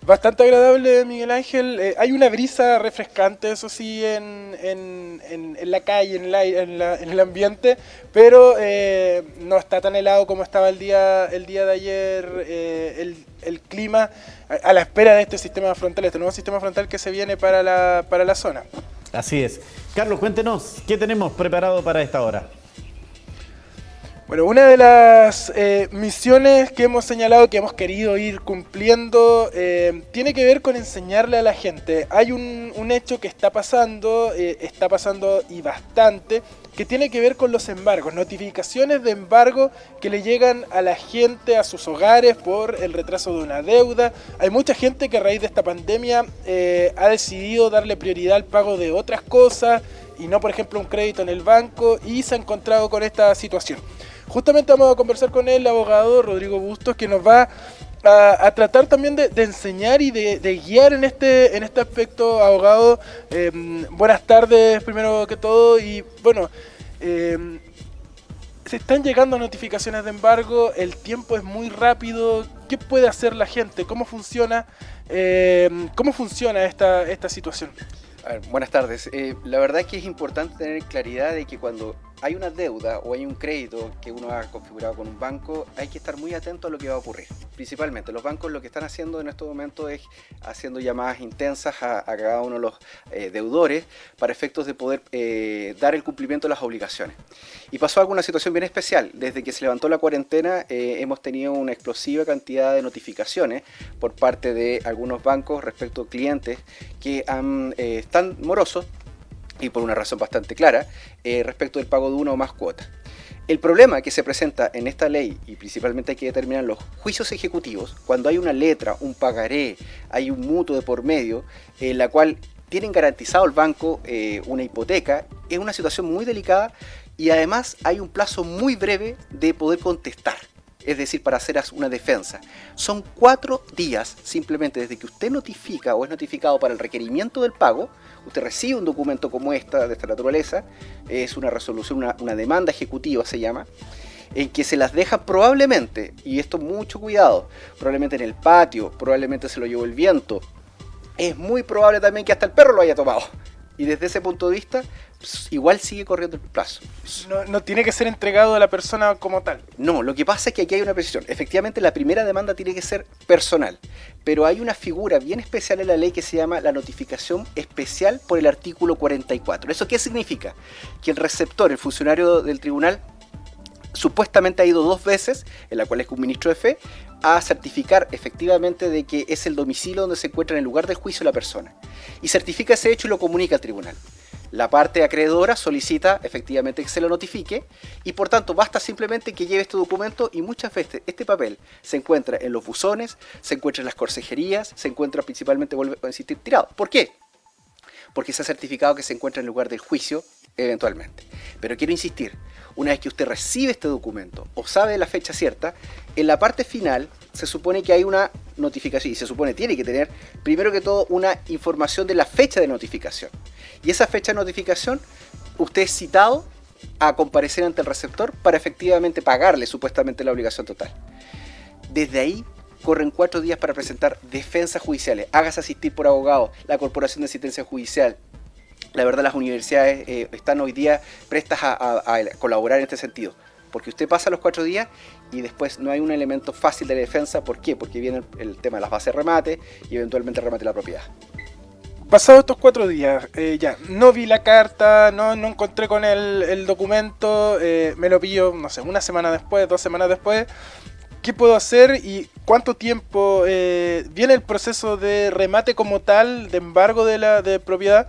Bastante agradable, Miguel Ángel. Hay una brisa refrescante, eso sí, en la calle, en el ambiente, pero no está tan helado como estaba el día de ayer. El clima a la espera de este sistema frontal, este nuevo sistema frontal que se viene para la zona. Así es. Carlos, cuéntenos, ¿qué tenemos preparado para esta hora? Bueno, una de las misiones que hemos señalado, que hemos querido ir cumpliendo, tiene que ver con enseñarle a la gente. Hay un hecho que está pasando y bastante, que tiene que ver con los embargos, notificaciones de embargo que le llegan a la gente, a sus hogares por el retraso de una deuda. Hay mucha gente que a raíz de esta pandemia ha decidido darle prioridad al pago de otras cosas y no, por ejemplo, un crédito en el banco, y se ha encontrado con esta situación. Justamente vamos a conversar con el abogado Rodrigo Bustos, que nos va a tratar también de enseñar y de guiar en este aspecto. Abogado, buenas tardes primero que todo, y bueno, se están llegando notificaciones de embargo, el tiempo es muy rápido. ¿Qué puede hacer la gente? ¿Cómo funciona esta situación? A ver, buenas tardes. La verdad es que es importante tener claridad de que cuando hay una deuda o hay un crédito que uno ha configurado con un banco, hay que estar muy atento a lo que va a ocurrir. Principalmente, los bancos lo que están haciendo en estos momentos es haciendo llamadas intensas a cada uno de los deudores para efectos de poder dar el cumplimiento de las obligaciones. Y pasó alguna situación bien especial. Desde que se levantó la cuarentena hemos tenido una explosiva cantidad de notificaciones por parte de algunos bancos respecto a clientes que están morosos, y por una razón bastante clara, respecto del pago de una o más cuotas. El problema que se presenta en esta ley, y principalmente hay que determinar los juicios ejecutivos, cuando hay una letra, un pagaré, hay un mutuo de por medio, en la cual tienen garantizado el banco una hipoteca, es una situación muy delicada y además hay un plazo muy breve de poder contestar. Es decir, para hacer una defensa. Son 4 días simplemente desde que usted notifica o es notificado para el requerimiento del pago. Usted recibe un documento como de esta naturaleza, es una resolución, una demanda ejecutiva se llama, en que se las deja probablemente, y esto mucho cuidado, probablemente en el patio, probablemente se lo llevó el viento. Es muy probable también que hasta el perro lo haya tomado. Y desde ese punto de vista, pues, igual sigue corriendo el plazo. No tiene que ser entregado a la persona como tal. No, lo que pasa es que aquí hay una precisión. Efectivamente, la primera demanda tiene que ser personal, pero hay una figura bien especial en la ley que se llama la notificación especial por el artículo 44. ¿Eso qué significa? Que el receptor, el funcionario del tribunal, supuestamente ha ido 2 veces, en la cual es un ministro de fe, a certificar efectivamente de que es el domicilio donde se encuentra en el lugar del juicio la persona. Y certifica ese hecho y lo comunica al tribunal. La parte acreedora solicita efectivamente que se lo notifique y por tanto basta simplemente que lleve este documento, y muchas veces este papel se encuentra en los buzones, se encuentra en las consejerías, se encuentra principalmente, vuelvo a insistir, tirado. ¿Por qué? Porque se ha certificado que se encuentra en el lugar del juicio eventualmente. Pero quiero insistir, una vez que usted recibe este documento o sabe la fecha cierta, en la parte final se supone que hay una notificación, y se supone tiene que tener primero que todo una información de la fecha de notificación. Y esa fecha de notificación, usted es citado a comparecer ante el receptor para efectivamente pagarle supuestamente la obligación total. Desde ahí corren 4 días para presentar defensas judiciales, hágase asistir por abogado, la Corporación de Asistencia Judicial. La verdad, las universidades están hoy día prestas a colaborar en este sentido, porque usted pasa los 4 días y después no hay un elemento fácil de defensa. ¿Por qué? Porque viene el tema de las bases de remate y eventualmente el remate de la propiedad. Pasados estos 4 días, ya no vi la carta, no encontré con el documento, me lo pillo, no sé, 1 semana después, 2 semanas después. ¿Qué puedo hacer y cuánto tiempo viene el proceso de remate como tal, de embargo de propiedad,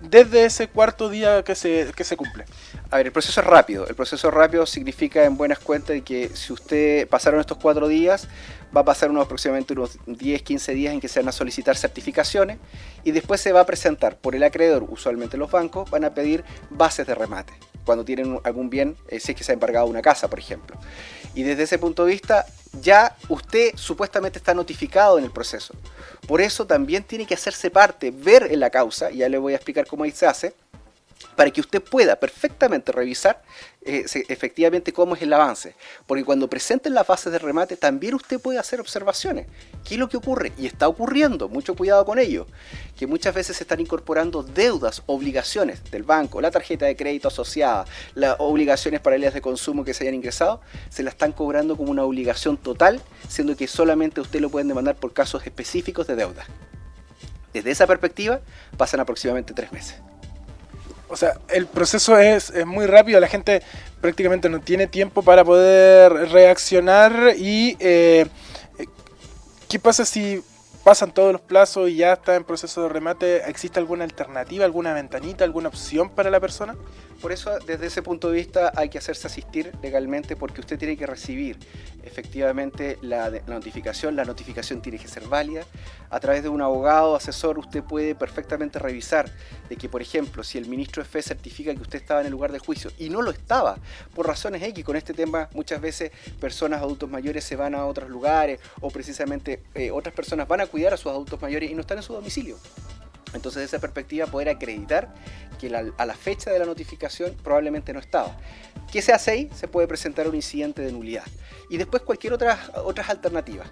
desde ese 4.º día que se cumple? A ver, el proceso es rápido. El proceso rápido significa en buenas cuentas de que si usted pasaron estos 4 días, va a pasar aproximadamente unos 10, 15 días en que se van a solicitar certificaciones y después se va a presentar por el acreedor, usualmente los bancos, van a pedir bases de remate cuando tienen algún bien, si es que se ha embargado una casa, por ejemplo. Y desde ese punto de vista, ya usted supuestamente está notificado en el proceso. Por eso también tiene que hacerse parte, ver en la causa, y ya le voy a explicar cómo ahí se hace, para que usted pueda perfectamente revisar efectivamente cómo es el avance. Porque cuando presenten las bases de remate, también usted puede hacer observaciones. ¿Qué es lo que ocurre? Y está ocurriendo, mucho cuidado con ello, que muchas veces se están incorporando deudas, obligaciones del banco, la tarjeta de crédito asociada, las obligaciones paralelas de consumo que se hayan ingresado, se la están cobrando como una obligación total, siendo que solamente usted lo pueden demandar por casos específicos de deuda. Desde esa perspectiva, pasan aproximadamente 3 meses. O sea, el proceso es muy rápido, la gente prácticamente no tiene tiempo para poder reaccionar y ¿qué pasa si pasan todos los plazos y ya está en proceso de remate? ¿Existe alguna alternativa, alguna ventanita, alguna opción para la persona? Por eso, desde ese punto de vista, hay que hacerse asistir legalmente porque usted tiene que recibir efectivamente la notificación. La notificación tiene que ser válida. A través de un abogado, asesor, usted puede perfectamente revisar de que, por ejemplo, si el ministro de Fe certifica que usted estaba en el lugar del juicio y no lo estaba, por razones X, con este tema muchas veces personas adultos mayores se van a otros lugares o precisamente otras personas van a cuidar a sus adultos mayores y no están en su domicilio. Entonces, desde esa perspectiva, poder acreditar que a la fecha de la notificación probablemente no estaba. ¿Qué se hace ahí? Se puede presentar un incidente de nulidad. Y después cualquier otras alternativas.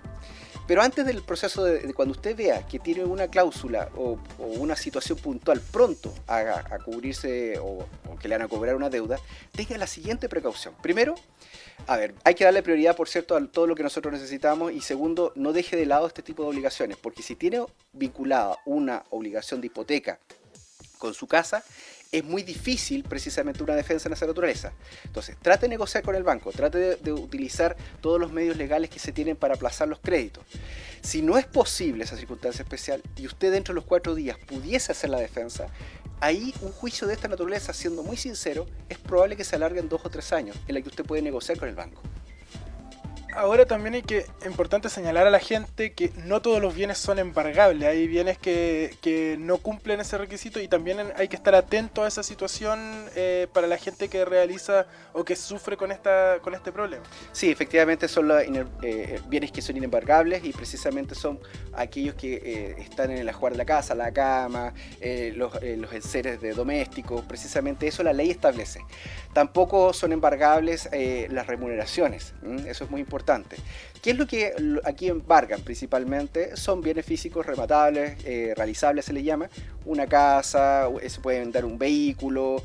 Pero antes del proceso de cuando usted vea que tiene una cláusula o una situación puntual pronto a cubrirse o que le van a cobrar una deuda, tenga la siguiente precaución. Primero, hay que darle prioridad, por cierto, a todo lo que nosotros necesitamos. Y segundo, no deje de lado este tipo de obligaciones, porque si tiene vinculada una obligación de hipoteca con su casa, es muy difícil precisamente una defensa en esa naturaleza. Entonces, trate de negociar con el banco, trate de utilizar todos los medios legales que se tienen para aplazar los créditos. Si no es posible esa circunstancia especial y usted dentro de los 4 días pudiese hacer la defensa, ahí un juicio de esta naturaleza, siendo muy sincero, es probable que se alargue en 2 o 3 años, en la que usted puede negociar con el banco. Ahora también importante señalar a la gente que no todos los bienes son embargables. Hay bienes que no cumplen ese requisito y también hay que estar atento a esa situación para la gente que realiza o que sufre con este problema. Sí, efectivamente son los bienes que son inembargables y precisamente son aquellos que están en el ajuar de la casa, la cama, los enseres de domésticos. Precisamente eso la ley establece. Tampoco son embargables las remuneraciones. Eso es muy importante. ¿Qué es lo que aquí embargan principalmente? Son bienes físicos rematables, realizables se les llama, una casa, se puede vender un vehículo.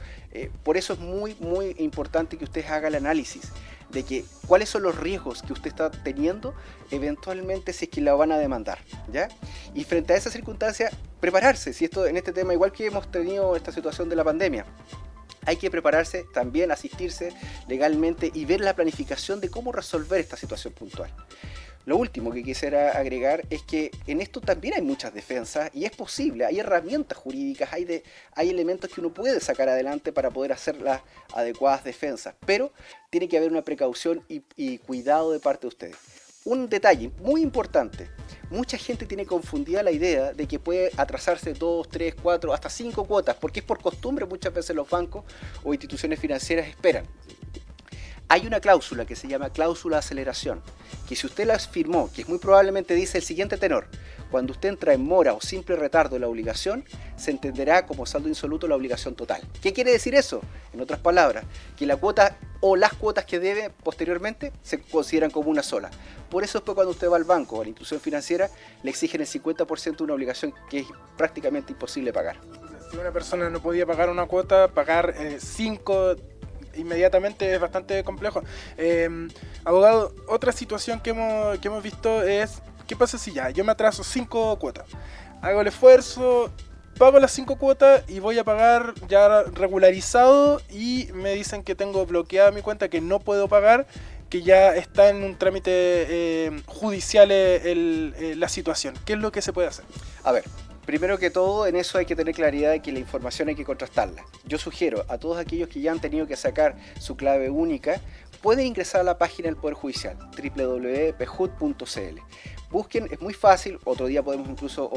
Por eso es muy importante que usted haga el análisis de que cuáles son los riesgos que usted está teniendo eventualmente si es que la van a demandar, ¿ya? Y frente a esa circunstancia, prepararse. Si esto en este tema, igual que hemos tenido esta situación de la pandemia, hay que prepararse, también asistirse legalmente y ver la planificación de cómo resolver esta situación puntual. Lo último que quisiera agregar es que en esto también hay muchas defensas y es posible, hay herramientas jurídicas, hay elementos que uno puede sacar adelante para poder hacer las adecuadas defensas, pero tiene que haber una precaución y cuidado de parte de ustedes. Un detalle muy importante, mucha gente tiene confundida la idea de que puede atrasarse 2, 3, 4, hasta 5 cuotas, porque es por costumbre muchas veces los bancos o instituciones financieras esperan. Hay una cláusula que se llama cláusula de aceleración, que si usted la firmó, que es muy probablemente dice el siguiente tenor: cuando usted entra en mora o simple retardo de la obligación, se entenderá como saldo insoluto la obligación total. ¿Qué quiere decir eso? En otras palabras, que la cuota o las cuotas que debe posteriormente se consideran como una sola. Por eso después cuando usted va al banco o a la institución financiera, le exigen el 50% de una obligación que es prácticamente imposible pagar. Si una persona no podía pagar una cuota, pagar 5 inmediatamente es bastante complejo. Abogado, otra situación que hemos visto es: ¿qué pasa si yo me atraso 5 cuotas? Hago el esfuerzo, pago las 5 cuotas y voy a pagar ya regularizado y me dicen que tengo bloqueada mi cuenta, que no puedo pagar, que ya está en un trámite judicial la situación. ¿Qué es lo que se puede hacer? A ver, primero que todo, en eso hay que tener claridad de que la información hay que contrastarla. Yo sugiero a todos aquellos que ya han tenido que sacar su clave única, pueden ingresar a la página del Poder Judicial, www.pjud.cl. Busquen, es muy fácil, otro día podemos incluso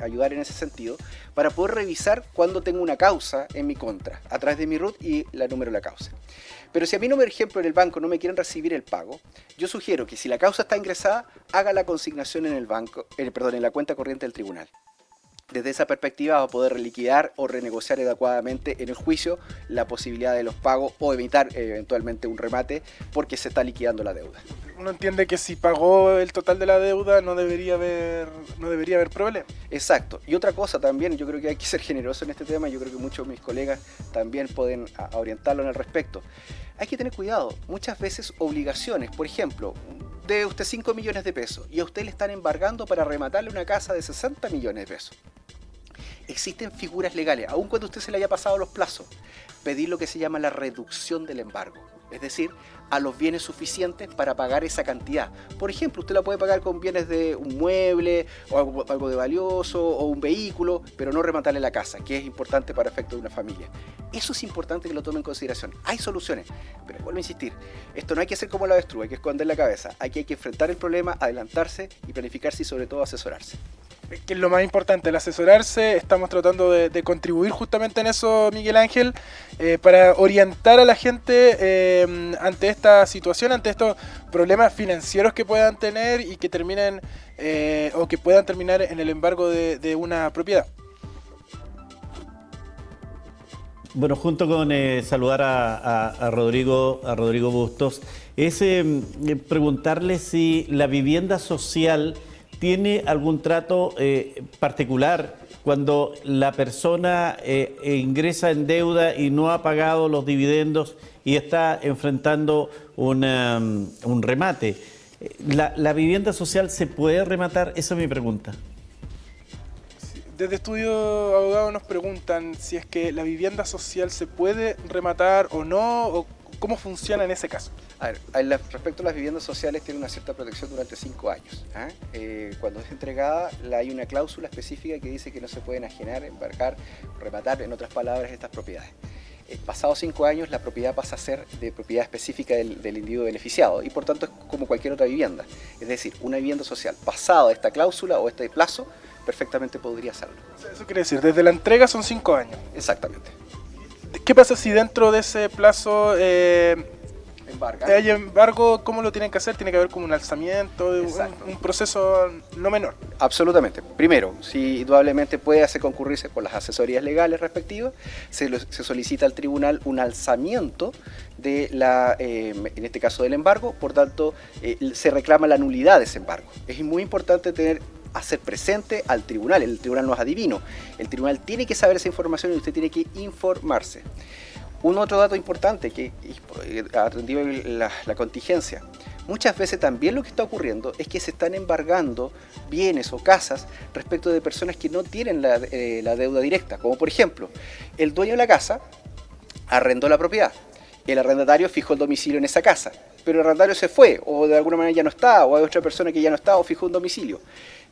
ayudar en ese sentido, para poder revisar cuando tengo una causa en mi contra, a través de mi RUT y la número de la causa. Pero si a mí, por ejemplo, en el banco no me quieren recibir el pago, yo sugiero que si la causa está ingresada, haga la consignación en el banco, en la cuenta corriente del tribunal. Desde esa perspectiva va a poder reliquidar o renegociar adecuadamente en el juicio la posibilidad de los pagos o evitar eventualmente un remate porque se está liquidando la deuda. Uno entiende que si pagó el total de la deuda no debería haber problema. Exacto. Y otra cosa también, yo creo que hay que ser generoso en este tema, yo creo que muchos de mis colegas también pueden orientarlo en el respecto. Hay que tener cuidado, muchas veces obligaciones, por ejemplo, debe usted 5 millones de pesos y a usted le están embargando para rematarle una casa de 60 millones de pesos. Existen figuras legales, aun cuando usted se le haya pasado los plazos, pedir lo que se llama la reducción del embargo, es decir, a los bienes suficientes para pagar esa cantidad. Por ejemplo, usted la puede pagar con bienes de un mueble o algo de valioso o un vehículo, pero no rematarle la casa, que es importante para efecto de una familia. Eso es importante que lo tome en consideración. Hay soluciones, pero vuelvo a insistir, esto no hay que hacer como la avestruz, hay que esconder la cabeza, hay que enfrentar el problema, adelantarse y planificarse y sobre todo asesorarse. Que es lo más importante, el asesorarse. Estamos tratando de contribuir justamente en eso, Miguel Ángel, para orientar a la gente ante esta situación, ante estos problemas financieros que puedan tener y que terminen o que puedan terminar en el embargo de una propiedad. Bueno, junto con saludar a Rodrigo Bustos, es preguntarle si la vivienda social tiene algún trato particular cuando la persona ingresa en deuda y no ha pagado los dividendos y está enfrentando un remate. ¿La vivienda social se puede rematar? Esa es mi pregunta. Desde Estudio Abogado nos preguntan si es que la vivienda social se puede rematar o no, o cómo funciona en ese caso. A ver, respecto a las viviendas sociales, tiene una cierta protección durante 5 años. Cuando es entregada, hay una cláusula específica que dice que no se pueden enajenar, embargar, rematar, en otras palabras, estas propiedades. Pasados 5 años, la propiedad pasa a ser de propiedad específica del individuo beneficiado y por tanto es como cualquier otra vivienda. Es decir, una vivienda social pasada esta cláusula o este plazo, perfectamente podría hacerlo. Eso quiere decir, desde la entrega son 5 años. Exactamente. ¿Qué pasa si dentro de ese plazo Embarga. hay embargo? ¿Cómo lo tienen que hacer? Tiene que haber como un alzamiento, un proceso no menor. Absolutamente. Primero, si indudablemente puede hacer concurrirse por las asesorías legales respectivas, se solicita al tribunal un alzamiento de en este caso del embargo, por tanto se reclama la nulidad de ese embargo. Es muy importante hacer presente al tribunal. El tribunal no es adivino, el tribunal tiene que saber esa información y usted tiene que informarse. Un otro dato importante que ha atendido la contingencia, muchas veces también lo que está ocurriendo es que se están embargando bienes o casas respecto de personas que no tienen la deuda directa, como por ejemplo, el dueño de la casa arrendó la propiedad, el arrendatario fijó el domicilio en esa casa, pero el arrendatario se fue, o de alguna manera ya no está, o hay otra persona que ya no está, o fijó un domicilio.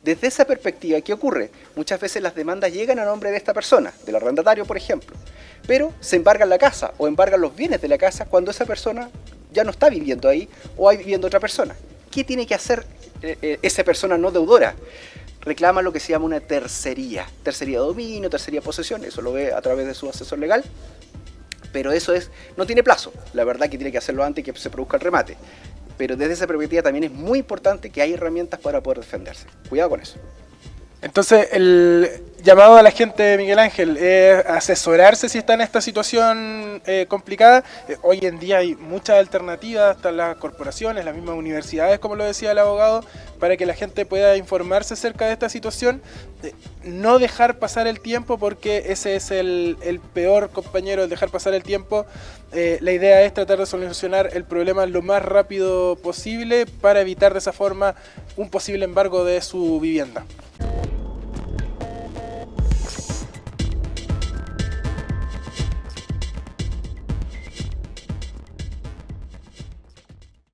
Desde esa perspectiva, ¿qué ocurre? Muchas veces las demandas llegan a nombre de esta persona, del arrendatario, por ejemplo, pero se embargan la casa o embargan los bienes de la casa cuando esa persona ya no está viviendo ahí o hay viviendo otra persona. ¿Qué tiene que hacer esa persona no deudora? Reclama lo que se llama una tercería de dominio, tercería de posesión, eso lo ve a través de su asesor legal, pero eso no tiene plazo, la verdad que tiene que hacerlo antes que se produzca el remate. Pero desde esa perspectiva también es muy importante que hay herramientas para poder defenderse. Cuidado con eso. Entonces, el llamado a la gente, Miguel Ángel, es asesorarse si está en esta situación complicada. Hoy en día hay muchas alternativas, están las corporaciones, las mismas universidades, como lo decía el abogado, para que la gente pueda informarse acerca de esta situación. No dejar pasar el tiempo, porque ese es el peor compañero, el dejar pasar el tiempo. La idea es tratar de solucionar el problema lo más rápido posible para evitar de esa forma un posible embargo de su vivienda.